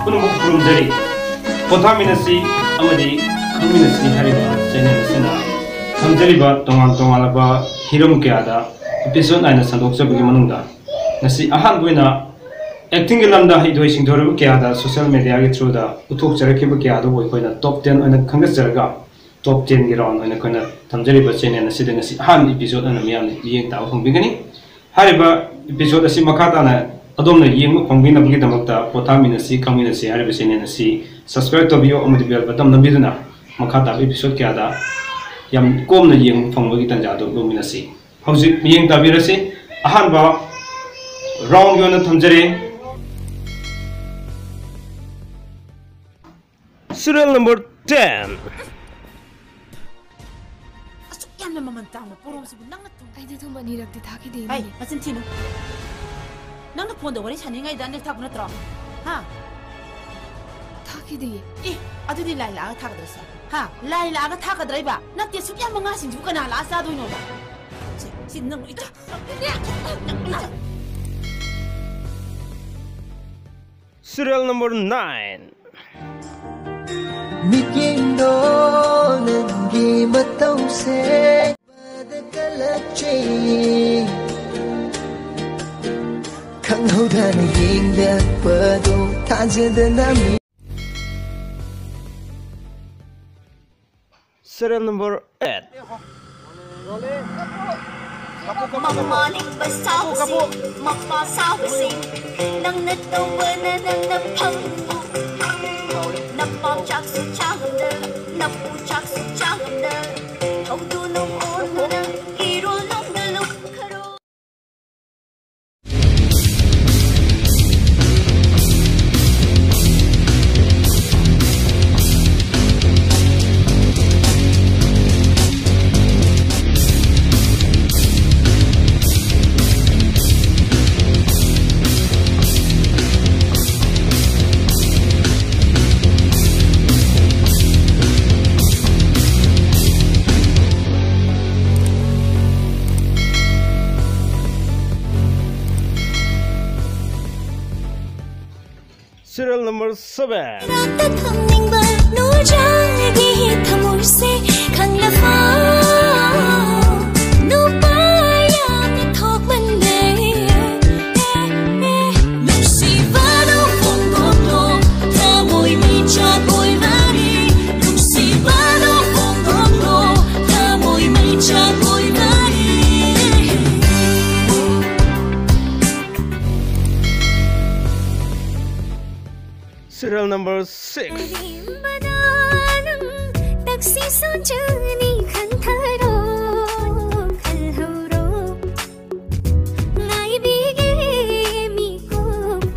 पुनमुख खुरुमजरी पोथामिनसी अमदी खंगमिनसी Hariba channel सिना थमजरिबा तोंगान तोंगालबा Hiram क्यादा episode nine संदोकजबगी मनुंगदा नसी Ahaan बोइना acting के lambda हिदोइ सिंथोरब क्यादा social media के थ्रू दा उथोक जरखिब क्यादा बोइकोइना टॉप 10 ओइना खंगजरगा टॉप 10 के राउंड ओइना कोइना थमजरिबा चैनल असिदा नसी अहान एपिसोड अना मियामनि येंग ताव फंगबिगनी हरिबा एपिसोड असी मखाताना अदोमना येंग फंगबिनबगी दमकता पोथामिनसी खंगमिनसी हरिबा चैनल असी सब्सक्राइब तबियो अमदि बेल बटन नबिदना मखाता एपिसोड क्यादा यम कोमना येंग फंगबगी तंजादो लोमिनसी हौजिक येंग ताबिरसी अहानबा राउंड योना थमजरे Serial number 10. Asuk yan na mamantang na puro sa bunang na to. Ay dito manirag di thaki din. Ay, masin sino? Nang nagpunta wala siya ngay dan nagtap na tro. Ha? Thaki di. Eh, ado di Laila ang thakadra sa. Ha? Laila ang thakadra ba? Nagti asuk yan mga sinju ka na lasa do no ba. Sin nang ita. Serial number 9. Mikindo nanggi mataw se badakalachi Kang haudan yingda pado tajada nami Serial number 8. Mamaling basawsi, mapasawsi Nang natawa na nang napangbo Napapchak sa chaganda, napuchak sa chaganda Ang dunong ono na, iro lang dalong karo Serial number 7. रात थमनिंग बर no जाएगी थमुर से खंगलफा no पाया में थोक बंदे Lucy वालो फोंगोनो थामोई मीचा कोई वारी लुसी वालो फोंगोनो थामोई मीचा कोई वारी Serial number 6. Taxi sunjani khantaro khalhoro ngai bige mi ko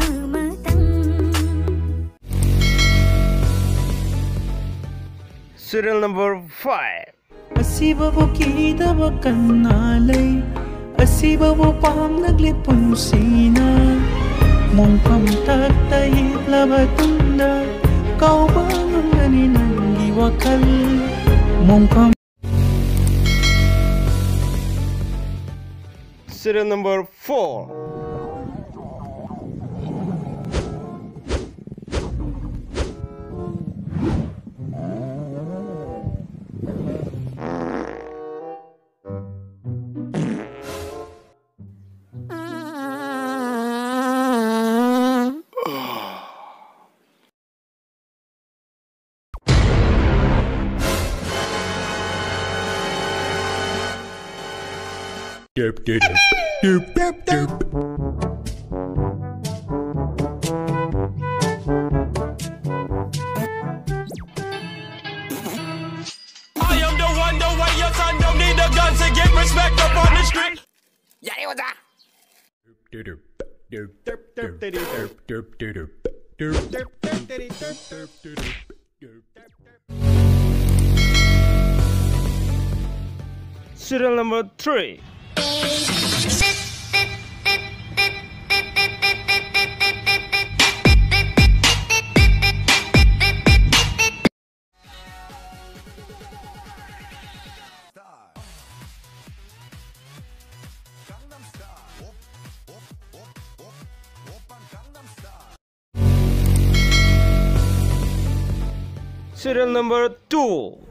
amatang Serial number 5. Asibabu kidaba kanalay Asibabu pam naglit punsina Mongpam taktahit labatunda Kau bangang naninang iwakal Mongpam Serial number 4. Derp, derp, derp, derp, derp. I am the one, the way your son don't need a gun to get respect up on the street. Yeah, what's that? Derp, derp, derp, derp, derp, derp, derp, derp, derp, derp, derp, derp, derp, derp, derp. Serial number 3. Serial number 2.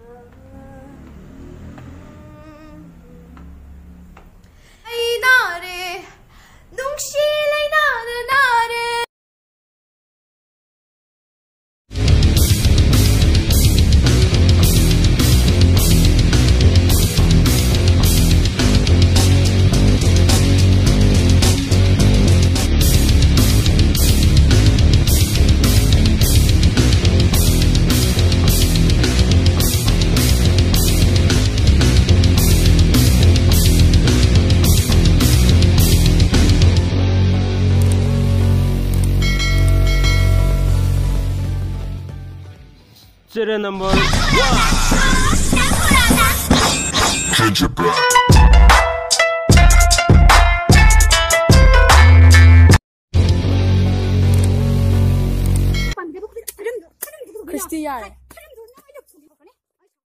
Serial number 1. Christy yare.